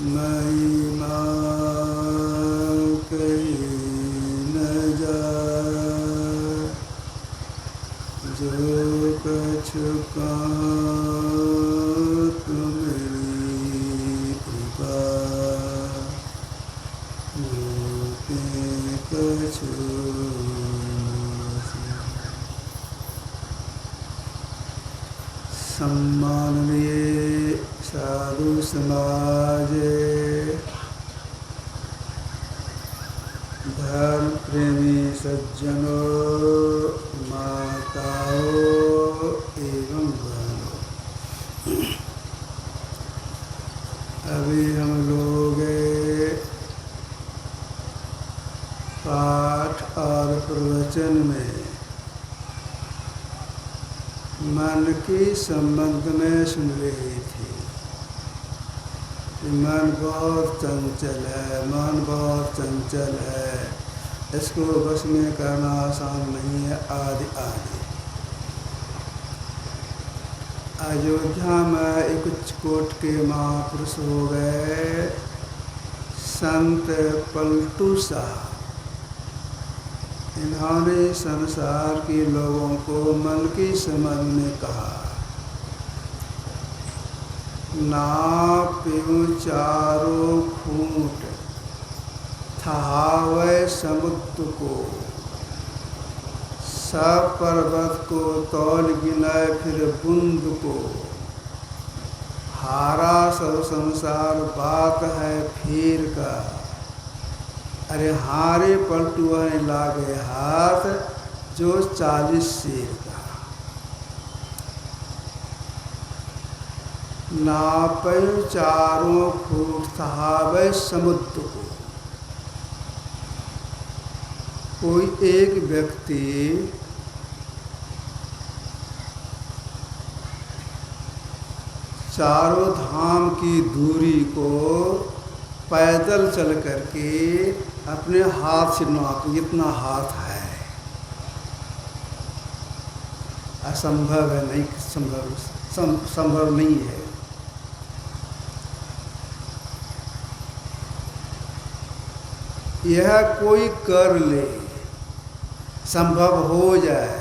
महिमा कही न जाए, जो कछु कहूँ तुम्हारी कृपा, जो कछु सम्माननीय साधु समाज, धर्म प्रेमी सज्जनों, माताओं एवं बहनों, अभी हम लोग पाठ और प्रवचन में मन के संबंध में सुन रहे थे कि मन बहुत चंचल है, मन बहुत चंचल है, इसको बस में करना आसान नहीं है, आदि आदि। अयोध्या में एक उच्चकोट के महापुरुष हो गए संत पलटू साहब। इन्होंने संसार के लोगों को मन की समझ में कहा, नाप्यूं चारों खूंट थहावे समुद्र को, सब पर्वत को तौल गिनाए फिर बूंद को, हारा सब संसार बात है फिर का, अरे हारे पलटुआने लागे हाथ जो 40 शेर का। नापे चारों फूट थहावे समुद्र को। कोई एक व्यक्ति चारों धाम की दूरी को पैदल चल करके अपने हाथ से नाप, इतना हाथ है, असंभव है, नहीं संभव नहीं है। यह कोई कर ले, संभव हो जाए,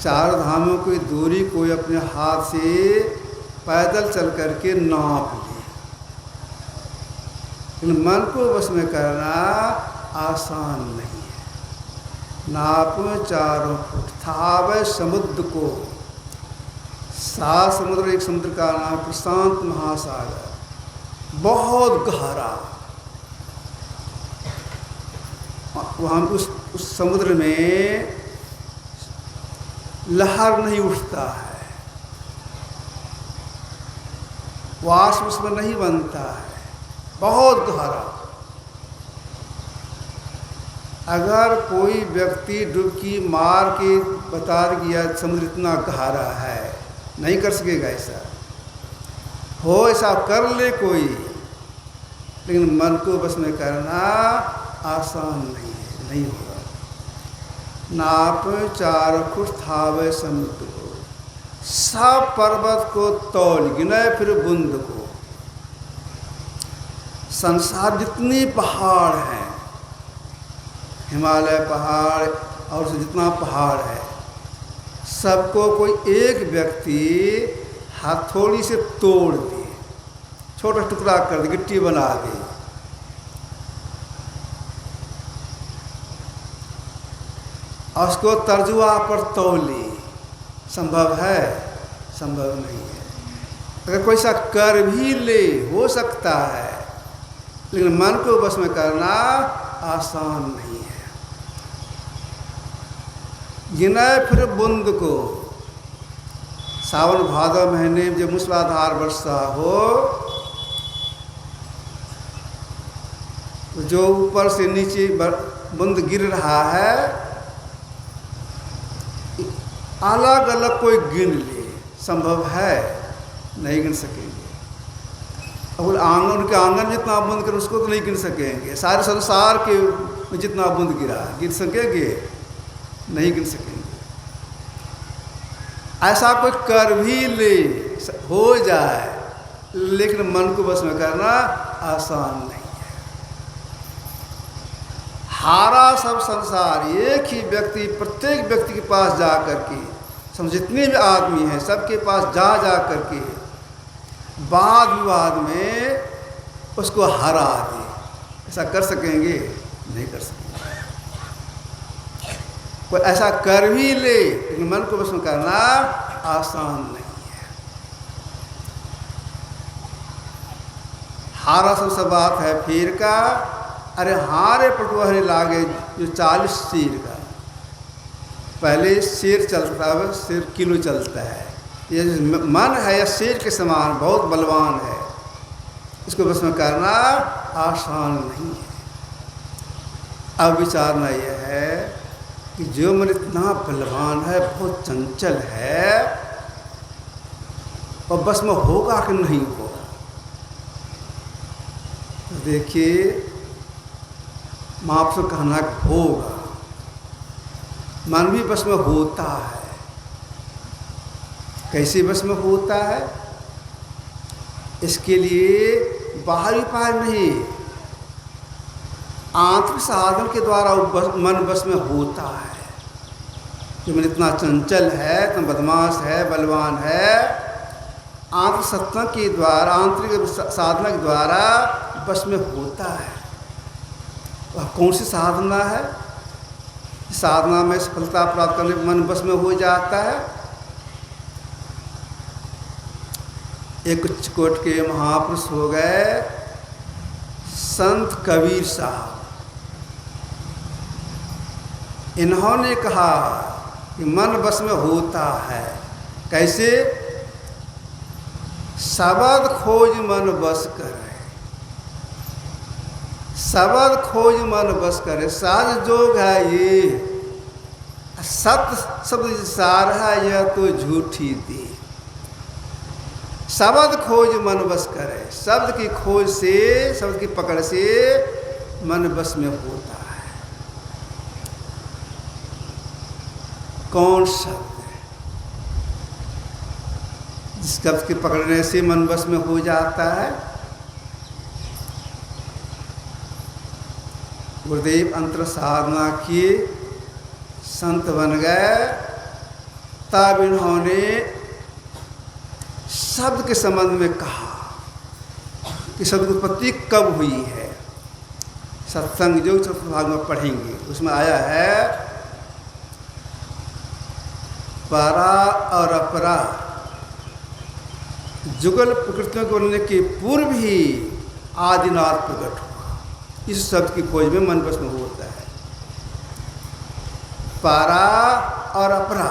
चार धामों की दूरी कोई अपने हाथ से पैदल चल करके नाप ले, लेकिन मन को बस में करना आसान नहीं है। नाप चारों फुट थावे समुद्र को, 7 समुद्र, एक समुद्र का नाम प्रशांत महासागर, बहुत गहरा। वहाँ उस समुद्र में लहर नहीं उठता है, वाष्प उसमें नहीं बनता है, बहुत गहरा। अगर कोई व्यक्ति डुबकी मार के बता दिया समुद्र इतना गहरा है, नहीं कर सकेगा ऐसा। हो ऐसा कर ले कोई, लेकिन मन को बस में करना आसान नहीं है, नहीं होगा। नाप 4 फुट थावे समुद्र को, सब पर्वत को तौल गिनाए फिर बूंद को। संसार जितने पहाड़ हैं, हिमालय पहाड़ और जितना पहाड़ है, सबको कोई एक व्यक्ति हथौड़ी से तोड़ दे, छोटा टुकड़ा कर दे, गिट्टी बना दे, और उसको तर्जुआ पर तौले, संभव है? संभव नहीं है। अगर कोई सा कर भी ले, हो सकता है, लेकिन मन को बस में करना आसान नहीं है। गिनाए फिर बूंद को, सावन भादव महीने में जब मूसलाधार वर्षा हो, जो ऊपर से नीचे बूंद गिर रहा है, अलग अलग कोई गिन ले, संभव है? नहीं गिन सकेंगे। और आंगन के आंगन जितना बूंद कर उसको तो नहीं गिन सकेंगे। सारे संसार के में जितना बूंद गिरा, गिन सकेंगे? नहीं गिन सकेंगे। ऐसा कोई कर भी ले, हो जाए, लेकिन मन को बस में करना आसान नहीं है। हारा सब संसार एक ही व्यक्ति, प्रत्येक व्यक्ति के पास जा करके, समझ जितने भी आदमी हैं सबके पास जा करके वाद विवाद में उसको हरा दे। ऐसा कर सकेंगे? नहीं कर सकेंगे। कोई ऐसा कर भी ले लेकिन मन को बस में करना आसान नहीं है। हारा सब बात है फिर का, अरे हारे पटुहरे लागे जो 40 शेर का। पहले शेर चलता है, अब शेर किलो चलता है। ये मन है या शेर के समान बहुत बलवान है, इसको बस में करना आसान नहीं है। अब विचारना यह है कि जो मन इतना बलवान है, बहुत चंचल है, और बस में होगा कि नहीं होगा। तो देखिए, मैं आपसे कहना होगा, मन भी बस में होता है। कैसे बस में होता है? इसके लिए बाहरी उपाय नहीं, आंतरिक साधन के द्वारा मन बस में होता है। जो मन इतना चंचल है, इतना बदमाश है, बलवान है, आंतरिक सत्ता के द्वारा, आंतरिक साधना के द्वारा बस में होता है। वह कौन सी साधना है? साधना में सफलता प्राप्त करने पर मन बस में हो जाता है। एक चिकोट के महापुरुष हो गए संत कबीर साहब। इन्होंने कहा कि मन बस में होता है। कैसे? शब्द खोज मन बस करे, शब्द खोज मन बस करे, साज जोग है ये, सत्य शब्द सार है यह तो झूठी दी। शब्द खोज मन बस करे, शब्द की खोज से, शब्द की पकड़ से मन बस में होता है। कौन शब्द है जिस शब्द के पकड़ने से मन बस में हो जाता है? गुरुदेव अंतर साधना किए, संत बन गए, तब इन्होंने शब्द के संबंध में कहा कि शब्द की उत्पत्ति कब हुई है। सत्संग जो चतुर्थ भाग में पढ़ेंगे, उसमें आया है परा और अपरा जुगल प्रकृतियों के बनने के पूर्व ही आदिनाथ प्रकट हुआ। इस शब्द की खोज में मन बस में होता है। पारा और अपरा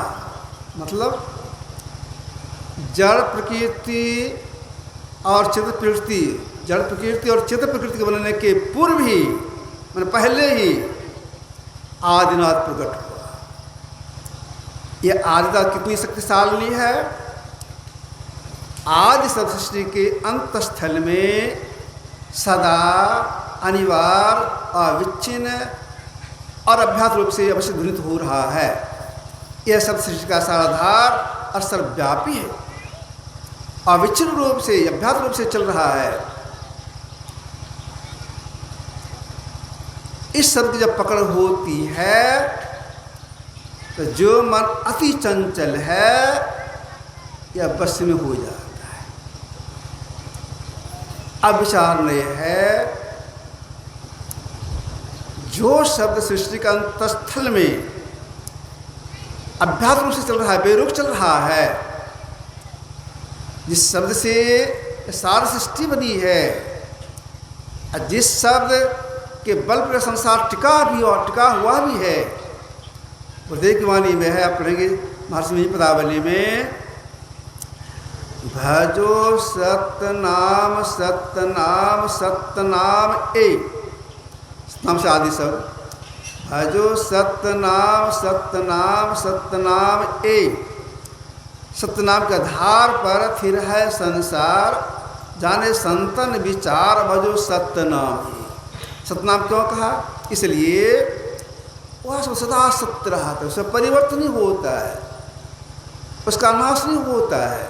मतलब जड़ प्रकृति और चित्त प्रकृति, जड़ प्रकृति और चित्त प्रकृति के बनने के पूर्व ही, मैंने पहले ही आदिनाथ प्रकट हुआ। यह आदिनाथ कितनी शक्तिशाली है। आदि सब सृष्टि के अंतस्थल में सदा अनिवार्य, अविच्छिन्न और अभ्यास रूप से अवश्य ध्वनित हो रहा है। यह सब सृष्टि का साराधार और सर्वव्यापी है, अविच्छिन्न रूप से, अभ्यास रूप से चल रहा है। इस शब्द की जब पकड़ होती है तो जो मन अति चंचल है यह बस में हो जाता है। अब विचार यह है, जो शब्द सृष्टि का अंतस्थल में अभ्यास रूप से चल रहा है, बेरुख चल रहा है, जिस शब्द से सारी सृष्टि बनी है, जिस शब्द के बल पर संसार टिका भी और टिका हुआ भी है, गुरुदेव की वाणी में है, आप पढ़ेंगे महर्षि पदावली में, भजो सतनाम सतनाम सतनाम एक नाम से आदि शब्द, भजो सतनाम सतनाम सतनाम एक। सतनाम के आधार पर फिर है संसार, जाने संतन विचार भजो सतनाम। सतनाम क्यों कहा? इसलिए वह सदा सत्य रहा था, उसका परिवर्तन नहीं होता है, उसका नाश नहीं होता है।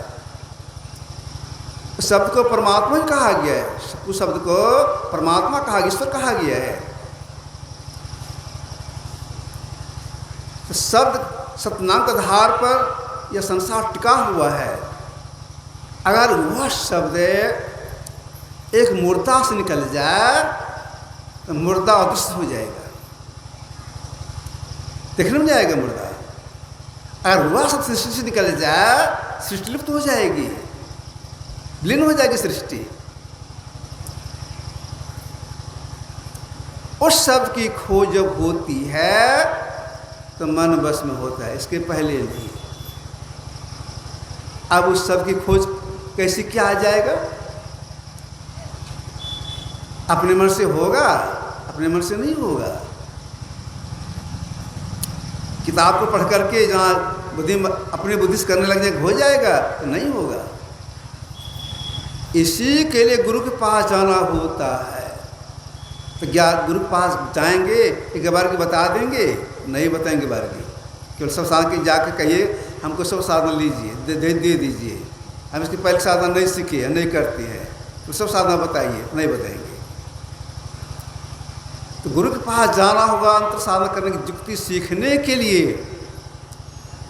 उस शब्द को परमात्मा ही कहा गया है, उस शब्द को परमात्मा कहा गया, ईश्वर कहा गया है। तो शब्द सतनाम के आधार पर यह संसार टिका हुआ है। अगर वह शब्द एक मुर्दा से निकल जाए तो मुर्दा अदृश्य हो जाएगा, देखने में जाएगा मुर्दा। अगर वह शब्द सृष्टि से निकल जाए, सृष्टि लुप्त हो जाएगी, विलीन हो जाएगी सृष्टि। उस शब्द की खोज जब होती है तो मन बस में होता है, इसके पहले नहीं। अब उस शब्द की खोज कैसे क्या आ जाएगा? अपने मन से होगा? अपने मन से नहीं होगा। किताब को पढ़ करके जहाँ अपनी बुद्धि से करने लग जाए हो जाएगा? तो नहीं होगा। इसी के लिए गुरु के पास जाना होता है। तो क्या गुरु के पास जाएंगे, एक बार की बता देंगे? नहीं बताएंगे बार की। केवल सब साधन के जाके कहिए हमको सब साधन लीजिए, दे दीजिए, हम इसकी पहले साधना नहीं सीखे, नहीं करती है, तो सब साधना बताइए, नहीं बताएंगे। तो गुरु के पास जाना होगा अंतर साधना करने की युक्ति सीखने के लिए।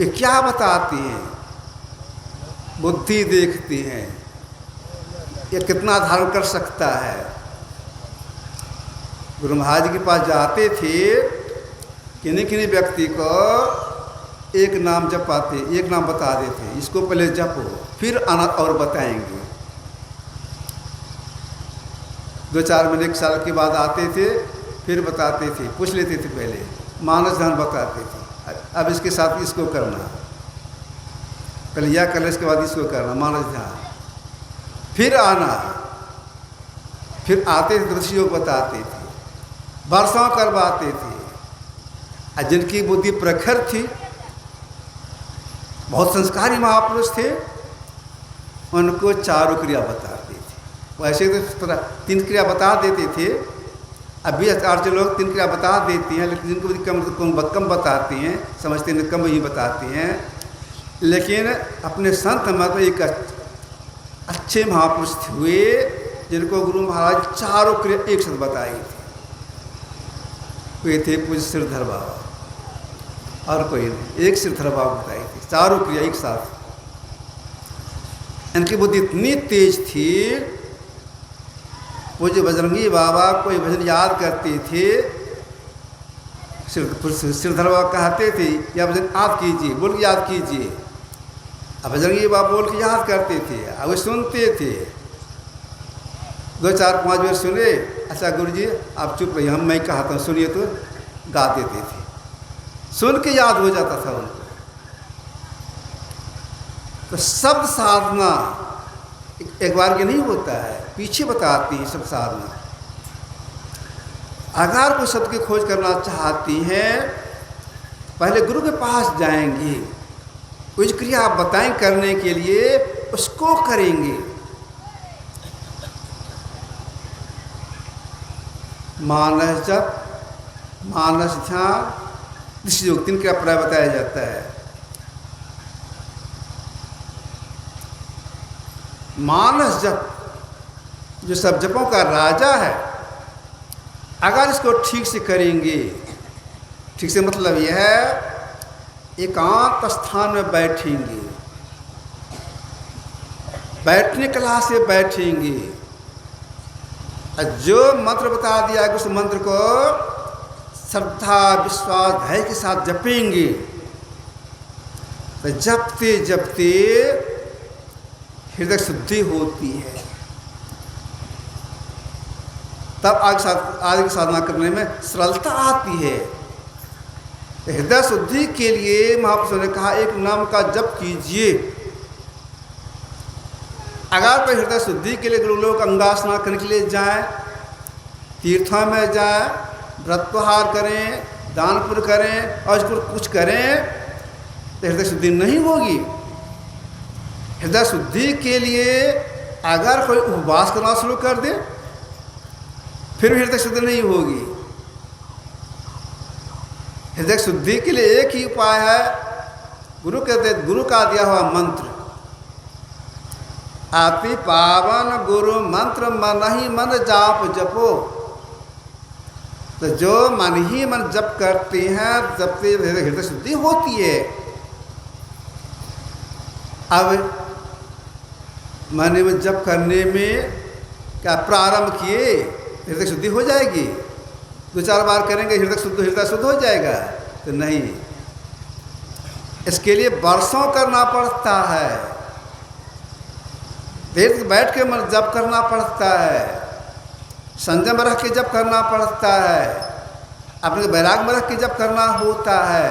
ये क्या बताती हैं? बुद्धि देखती हैं, ये कितना धारण कर सकता है। गुरु महाराज के पास जाते थे, किन्हीं किन्हीं व्यक्ति को एक नाम जपाते, एक नाम बता देते, इसको पहले जपो फिर आना और बताएंगे। 2-4 महीने 1 साल के बाद आते थे, फिर बताते थे, पूछ लेते थे, पहले मानस ध्यान बताते थे, अब इसके साथ इसको करना, पहले यह करना, इसके बाद इसको करना, मानस ध्यान, फिर आना, फिर आते थे दृष्टि योग बताते थे, वर्षों करवाते थे। जिनकी बुद्धि प्रखर थी, बहुत संस्कारी महापुरुष थे, उनको 4 क्रिया बताते थे। वैसे तो 3 क्रिया बता देते थे, अभी आचार्य लोग 3 क्रिया बता देती हैं, लेकिन जिनको बुद्धि कम बताते हैं, समझते हैं कम ही बताते हैं। लेकिन अपने संत मत एक अच्छे महापुरुष हुए जिनको गुरु महाराज 4 क्रिया एक साथ बताई थी। वे थे पूज्य श्रीधर बाबा, और कोई नहीं, एक श्रीधर बाबा बताई थी 4 क्रिया एक साथ। इनकी बुद्धि इतनी तेज थी, पूज्य बजरंगी बाबा कोई भजन याद करते थे, श्रीधर बाबा कहते थे या भजन आप कीजिए, बोल के याद कीजिए। अब बजरंगी बाबा बोल के याद करते थे, अब वे सुनते थे, 2-4-5 बार सुने, अच्छा गुरुजी आप चुप रहिए, मैं कहता हूँ सुनिए, तो गा देते थे, सुन के याद हो जाता था उनको। तो शब्द साधना एक बार के नहीं होता है, पीछे बताती है शब्द साधना। अगर कोई शब्द की खोज करना चाहती हैं, पहले गुरु के पास जाएंगे, कुछ क्रिया आप बताएं करने के लिए, उसको करेंगे। मानस जप, मानस ध्यान, दृष्टि योग, 3 क्रिया प्राय बताया जाता है। मानस जप जो सब जपों का राजा है, अगर इसको ठीक से करेंगे, ठीक से मतलब यह है एकांत स्थान में बैठेंगे, बैठने कला से बैठेंगे, जो मंत्र बता दिया है उस मंत्र को श्रद्धा विश्वास धैर्य के साथ जपेंगे। तो जपते जपते हृदय शुद्धि होती है, तब आगे की साधना करने में सरलता आती है। हृदय शुद्धि के लिए महापुरुषों ने कहा एक नाम का जप कीजिए। अगर कोई हृदय शुद्धि के लिए गुरु लोग अंगासना करने के लिए जाए, तीर्थों में जाए, व्रतोहार करें, दान पुण्य करें और इसको कुछ करें, तो हृदय शुद्धि नहीं होगी। हृदय शुद्धि के लिए अगर कोई उपवास करना शुरू कर दे, फिर भी हृदय शुद्धि नहीं होगी। हृदय शुद्धि के लिए एक ही उपाय है, गुरु का दिया हुआ मंत्र, अति पावन गुरु मंत्र मन ही मन जाप जपो। तो जो मन ही मन जप करते हैं जपते हृदय शुद्धि होती है। अब मन में जप करने में क्या प्रारंभ किए हृदय शुद्धि हो जाएगी, 2-4 बार करेंगे हृदय शुद्ध हो जाएगा? तो नहीं, इसके लिए वर्षों करना पड़ता है। देर बैठ के मन जप करना पड़ता है, संयम रख के जप करना पड़ता है, अपने बैराग में रख के जप करना होता है।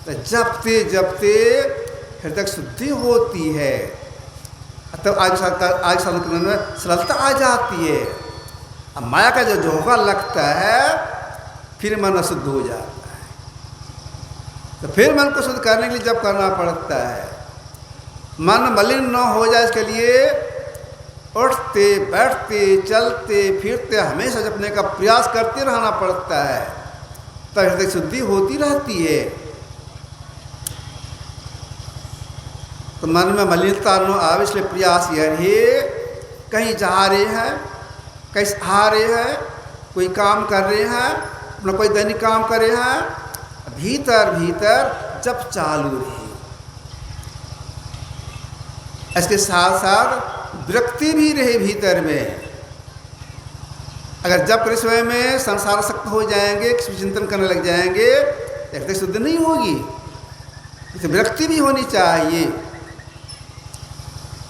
तो जपते जपते हृदय शुद्धि होती है, तब आगे साधन करने में सरलता आ जाती है। अब माया का जो झोंका लगता है फिर मन अशुद्ध हो जाता है। तो फिर मन को शुद्ध करने के लिए जप करना पड़ता है। मन मलिन न हो जाए इसके लिए उठते बैठते चलते फिरते हमेशा जपने का प्रयास करते रहना पड़ता है, तब हृदय शुद्धि होती रहती है। तो मन में मलिनता न आवे इसलिए प्रयास यह है, कहीं जा रहे हैं, कहीं आ रहे हैं, कोई काम कर रहे हैं, अपना कोई दैनिक काम कर रहे हैं, भीतर भीतर जप चालू रहे। इसके साथ साथ विरक्ति भी रहे भीतर में। अगर जप करते समय में संसार सक्त हो जाएंगे, किसी चिंतन करने लग जाएंगे, हृदय शुद्ध नहीं होगी। इसे विरक्ति भी होनी चाहिए।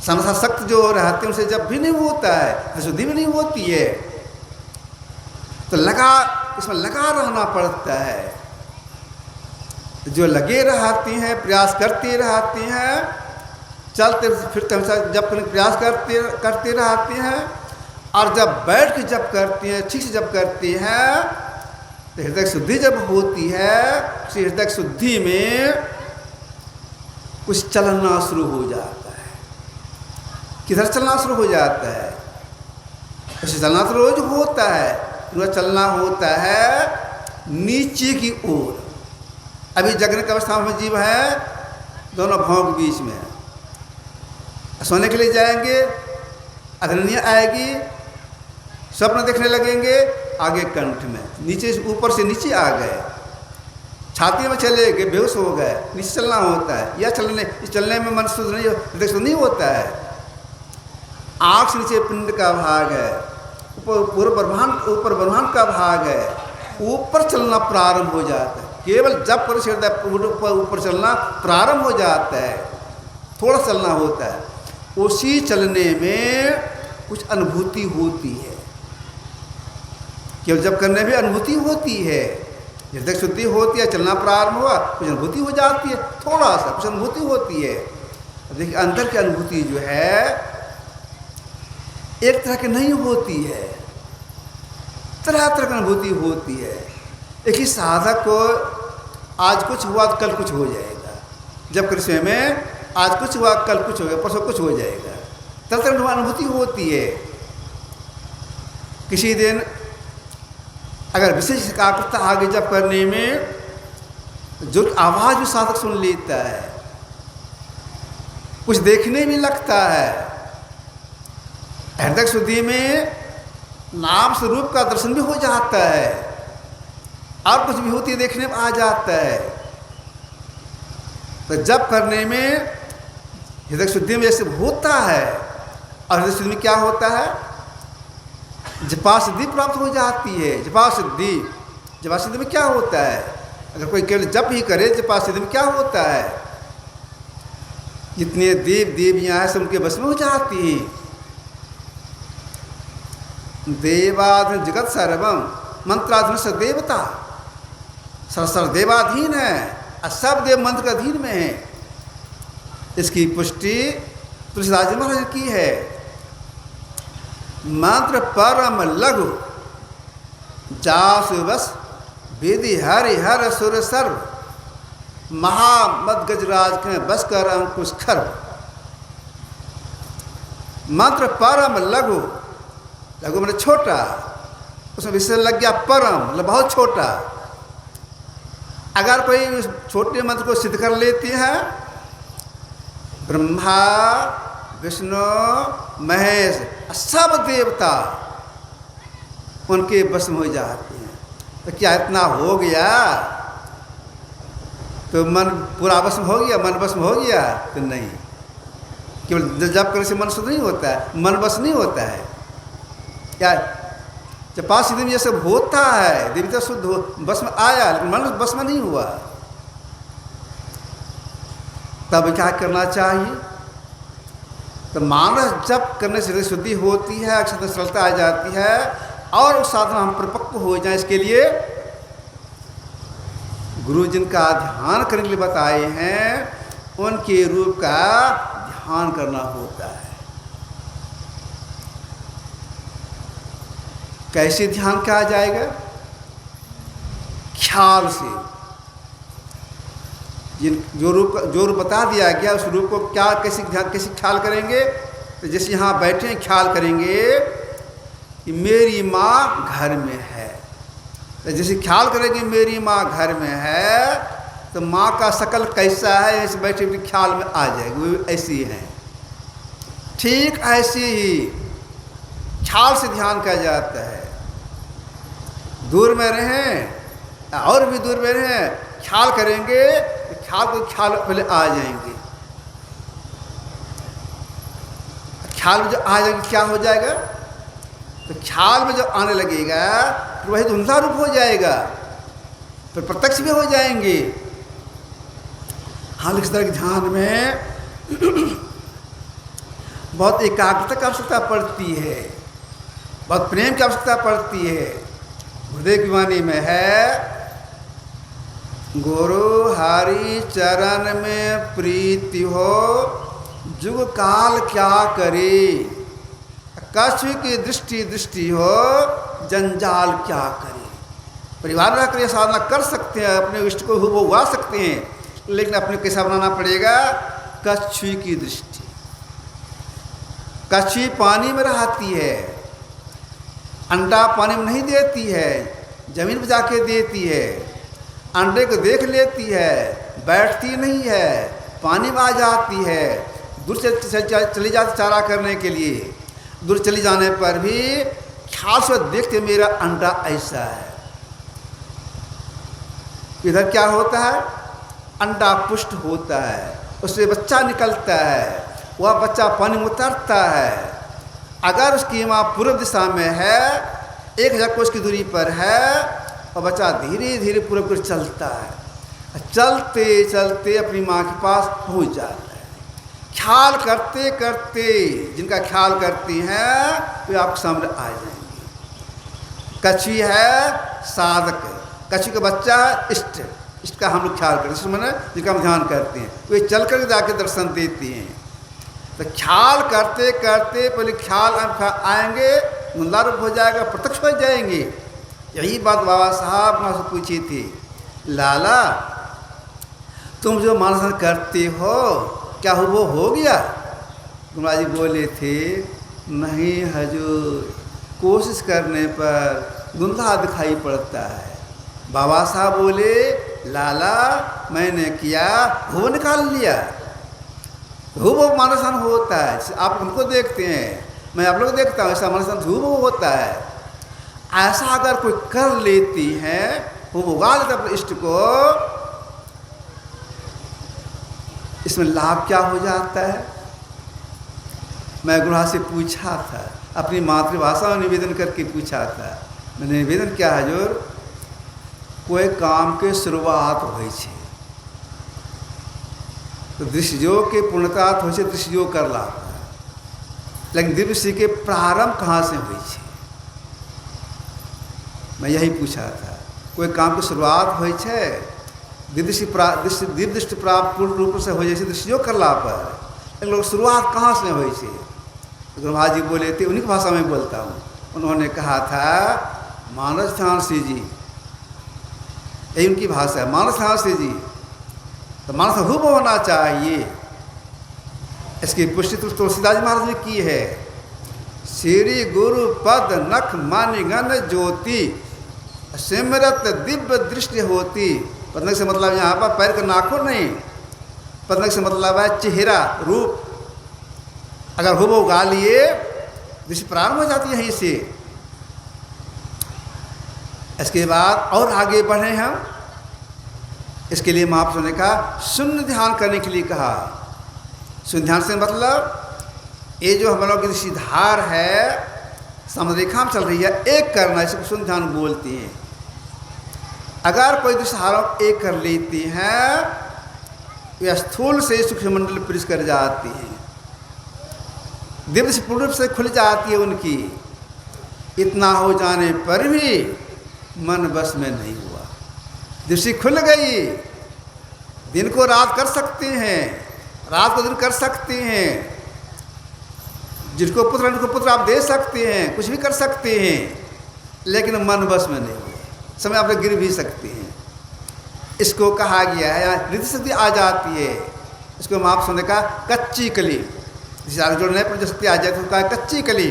संसार सक्त जो रहते हैं उनसे जब भी नहीं होता है, तो शुद्धि भी नहीं होती है। तो इसमें लगा रहना पड़ता है। जो लगे रहते हैं, प्रयास करते रहते हैं, चलते फिरते हमेशा जब प्रयास करते रहते हैं, और जब बैठ के जब करते हैं, ठीक से जब करते हैं, तो हृदय शुद्धि जब होती है, उसी हृदय शुद्धि में कुछ चलना शुरू हो जाता है। किधर चलना शुरू हो जाता है? ऐसे चलना तो रोज होता है, पूरा चलना होता है नीचे की ओर। अभी जगने की अवस्था में जीव है दोनों भावों के बीच में। सोने के लिए जाएंगे, अग्नि आएगी, स्वप्न देखने लगेंगे, आगे कंठ में, नीचे ऊपर से नीचे आ गए, छाती में चले गए, बेहोश हो गए, नीचे चलना होता है। या चलने में मन शुद्ध नहीं, हृदय शुद्ध नहीं होता है। आँख से नीचे पिंड का भाग है, ऊपर ब्रह्मांड का भाग है, ऊपर चलना प्रारंभ हो जाता है। केवल जब पर हृदय ऊपर चलना प्रारंभ हो जाता है, थोड़ा चलना होता है, उसी चलने में कुछ अनुभूति होती है। केवल जब करने में अनुभूति होती है, हृदय शुद्धि होती है, चलना प्रारंभ हुआ, कुछ अनुभूति हो जाती है, थोड़ा सा कुछ अनुभूति होती है। देखिए अंदर की अनुभूति जो है एक तरह की नहीं होती है, तरह तरह की अनुभूति होती है। एक ही साधक को आज कुछ हुआ तो कल कुछ हो जाएगा, जब कृष्ण में आज कुछ हुआ कल कुछ हो गया, परसों कुछ हो जाएगा, तरह तरह की अनुभूति होती है। किसी दिन अगर विशेष एकाग्रता आगे जब करने में जो आवाज़ भी साधक सुन लेता है, कुछ देखने भी लगता है, हृदय शुद्धि में नाम स्वरूप का दर्शन भी हो जाता है, और कुछ विभूति देखने में आ जाता है। तो जब करने में हृदय शुद्धि में जैसे होता है, और हृदय शुद्धि में क्या होता है, जपा सिद्धि प्राप्त हो जाती है। जपा सिद्धि में क्या होता है? अगर कोई केवल जप ही करे, जपा सिद्धि में क्या होता है? जितने देव देवियाँ हैं सब उनके बस में हो जाती हैं। देवाधीन जगत सर्वम मंत्राधीन से देवता, सर्व देवाधीन है और सब देव मंत्र के अधीन में है। इसकी पुष्टि तुलसीदास जी महाराज की है। मंत्र परम लघु जासु बस वेदी हरि हर सुर सर्व महामद गजराज के बस कर अंकुश खर्व। मंत्र परम लघु, लघु मैंने छोटा, उसमें विषय लग गया परम, मतलब बहुत छोटा। अगर कोई उस छोटे मंत्र को सिद्ध कर लेती है, ब्रह्मा विष्णु महेश सब देवता उनके बस में हो जाते हैं। तो क्या इतना हो गया तो मन पूरा बस में हो गया, मन बस में हो गया? तो नहीं, केवल जप करने से मन शुद्ध नहीं होता है, मन बस नहीं होता है। क्या जपा सिद्धि में ये सब होता है, देवता शुद्ध हो बस में आया, लेकिन मन बस में नहीं हुआ। तब क्या करना चाहिए? तो मानस जप करने से शुद्धि होती है, अक्षर सरलता आ जाती है और उस साधना हम परिपक्व हो जाए। इसके लिए गुरु जिनका ध्यान करने के लिए बताए हैं उनके रूप का ध्यान करना होता है। कैसे ध्यान किया जाएगा? ख्याल से। जो रूप बता दिया गया उस रूप को क्या कैसे ख्याल करेंगे? तो जैसे यहाँ बैठे हैं ख्याल करेंगे कि मेरी माँ घर में है। तो जैसे ख्याल करेंगे मेरी माँ घर में है तो माँ का शकल कैसा है ऐसे बैठे बैठे ख्याल में आ जाएगी, वो ऐसी है। ठीक ऐसे ही ख्याल से ध्यान किया जाता है। दूर में रहें और भी दूर में रहें, ख्याल करेंगे तो ख्याल पहले आ जाएंगे। ख्याल में जो आ जाएंगे क्या हो जाएगा? तो ख्याल में जब आने लगेगा तो वही धुंधला रूप हो जाएगा, फिर प्रत्यक्ष भी हो जाएंगे। हाँ, इस तरह के ध्यान में बहुत एकाग्रता की आवश्यकता पड़ती है, बहुत प्रेम की आवश्यकता पड़ती है। गुरुदेव की वाणी में है, गुरु हरि चरण में प्रीति हो, जुग काल क्या करे, कछु की दृष्टि हो, जंजाल क्या करे। परिवार में आकर साधना कर सकते हैं, अपने इष्ट को वो उगा सकते हैं, लेकिन अपने कैसा बनाना पड़ेगा? कछु की दृष्टि। कछु पानी में रहती है, अंडा पानी में नहीं देती है, जमीन पर जाके देती है। अंडे को देख लेती है, बैठती नहीं है, पानी में आ जाती है, दूर से चली जाती चारा करने के लिए। दूर चली जाने पर भी ख्याल से देखते मेरा अंडा ऐसा है। इधर क्या होता है? अंडा पुष्ट होता है, उससे बच्चा निकलता है, वह बच्चा पानी में उतरता है। अगर उसकी माँ पूर्व दिशा में है, 1000 कोस की दूरी पर है, और बच्चा धीरे धीरे पूर्व पर चलता है, चलते चलते अपनी माँ के पास पहुँच जाता है। ख्याल करते करते जिनका ख्याल करती हैं वे आपके सामने आ जाएंगे। कछु है साधक, कछु का बच्चा इष्ट का हम लोग ख्याल करते हैं, मैंने जिनका हम ध्यान करते हैं, वे चल कर जाके दर्शन देती हैं। तो ख्याल करते करते पहले ख्याल आएंगे, मुंदा रूप हो जाएगा, प्रत्यक्ष हो जाएंगे। यही बात बाबा साहब ने से पूछी थी, लाला तुम जो मानसन करते हो क्या वो हो गया? गुरुमा जी बोले थे, नहीं हजूर, कोशिश करने पर धुंधला दिखाई पड़ता है। बाबा साहब बोले, लाला मैंने किया, वो निकाल लिया, वो मानसन होता है। आप हमको देखते हैं, मैं आप लोग देखता हूँ, ऐसा मानसन धूप होता है। ऐसा अगर कोई कर लेती है, वो उगा लेता अपने इष्ट को, इसमें लाभ क्या हो जाता है? मैं गुरुहा से पूछा था, अपनी मातृभाषा में निवेदन करके पूछा था। मैंने निवेदन किया, हजूर कोई काम के शुरुआत हो तो दृश्यो के पूर्णता हो दृश्यो कर ला, लेकिन दिव्य के प्रारंभ कहाँ से हो? मैं यही पूछा था। कोई काम की शुरुआत हो दिव्य दृष्टि प्राप्त पूर्ण रूप से हो जैसे दृश्यो करला पर, लेकिन लोग शुरुआत कहाँ से हो? गुरुमा जी बोले थे, उन्हीं की भाषा में बोलता हूँ। उन्होंने कहा था, मानस ध्यान से जी, यही उनकी भाषा है, मानस ध्यान से जी। तो मानस रूप होना चाहिए। इसकी पुष्टि तुलसीदास जी महाराज ने की है। श्री गुरु पद नख मानिगन ज्योति, सिमरत दिव्य दृष्टि होती। पदनख से मतलब यहाँ पर पैर का नाखून नहीं, पदनख से मतलब है चेहरा रूप। अगर हो वो गा लिए, दृष्टि प्रारंभ हो जाती है यहीं से। इसके बाद और आगे बढ़े हम। इसके लिए महापुरुषों ने कहा शून्य ध्यान करने के लिए कहा। शून्य ध्यान से मतलब ये जो हम लोग की दृष्टि धार है, समरेखा में चल रही है, एक करना, इसको शून्य ध्यान बोलते हैं। अगर कोई दृष्टि धारा एक कर लेती हैं, वे स्थूल से सूक्ष्म मंडल प्रवेश कर जाती हैं, दिव्य से पूर्ण रूप से खुल जाती है उनकी। इतना हो जाने पर भी मन बस में नहीं हुआ, दृष्टि खुल गई। दिन को रात कर सकते हैं, रात को दिन कर सकते हैं, जिसको पुत्र उनको पुत्र आप दे सकते हैं, कुछ भी कर सकते हैं, लेकिन मन बस में नहीं हुआ, समय आप गिर भी सकते हैं। इसको कहा गया है, रिद्धि शक्ति आ जाती है। इसको महापुरुषों ने कहा कच्ची कली। जिसे आगे जोड़ने पर जो शक्ति आ जाती है उसको कहा कच्ची कली।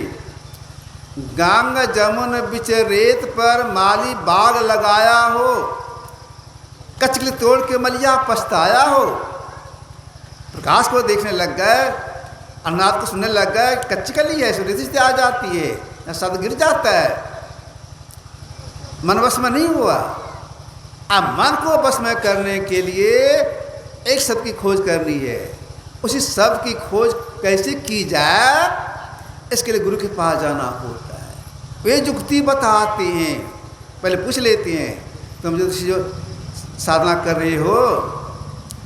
गंग जमुन बिच रेत पर माली बाग लगाया हो, कच्ची कली तोड़ के मलिया पछताया हो। प्रकाश को देखने लग गए, अन्नाथ को सुनने लग गए, कच्ची कली है, रिद्धि शक्ति आ जाती है, शब्द गिर जाता है, मन बस में नहीं हुआ। अब मन को बस में करने के लिए एक शब्द की खोज करनी है। उसी शब्द की खोज कैसे की जाए, इसके लिए गुरु के पास जाना होता है। वे युक्ति बताते हैं, पहले पूछ लेते हैं तुम जो साधना कर रहे हो,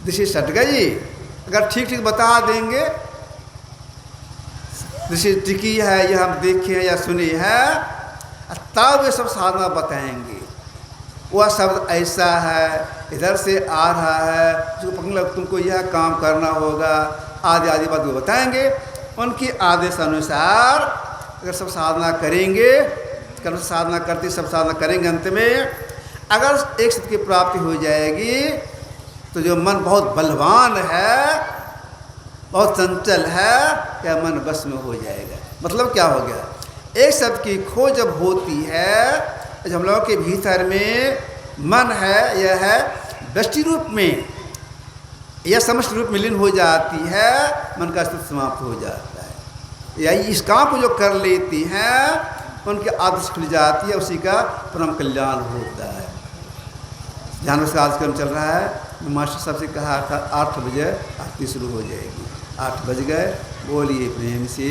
दृष्टि सट गई, अगर ठीक ठीक बता देंगे, दृष्टि टिकी है, यह हम देखे हैं या सुनी है, तब वे सब साधना बताएंगे। वह शब्द ऐसा है, इधर से आ रहा है, जो पकड़ तुमको यह काम करना होगा, आदि आदि बात वो बताएंगे। उनके आदेश अनुसार अगर सब साधना करेंगे, कर्म साधना करते सब साधना करेंगे, अंत में अगर एक शब्द की प्राप्ति हो जाएगी, तो जो मन बहुत बलवान है, बहुत चंचल है, क्या मन बस में हो जाएगा। मतलब क्या हो गया, एक शब्द की खोज जब होती है, जब हम लोगों के भीतर में मन है, यह है दृष्टि रूप में या समष्टि रूप में लीन हो जाती है, मन का अस्तित्व समाप्त हो जाता है। या इस काम को जो कर लेती हैं, उनके आदर्श खुल जाती है, उसी का परम कल्याण होता है। ध्यान से आज क्रम चल रहा है। मास्टर साहब से कहा था 8 बजे आरती शुरू हो जाएगी। 8 बज गए, बोलिए प्रेम से।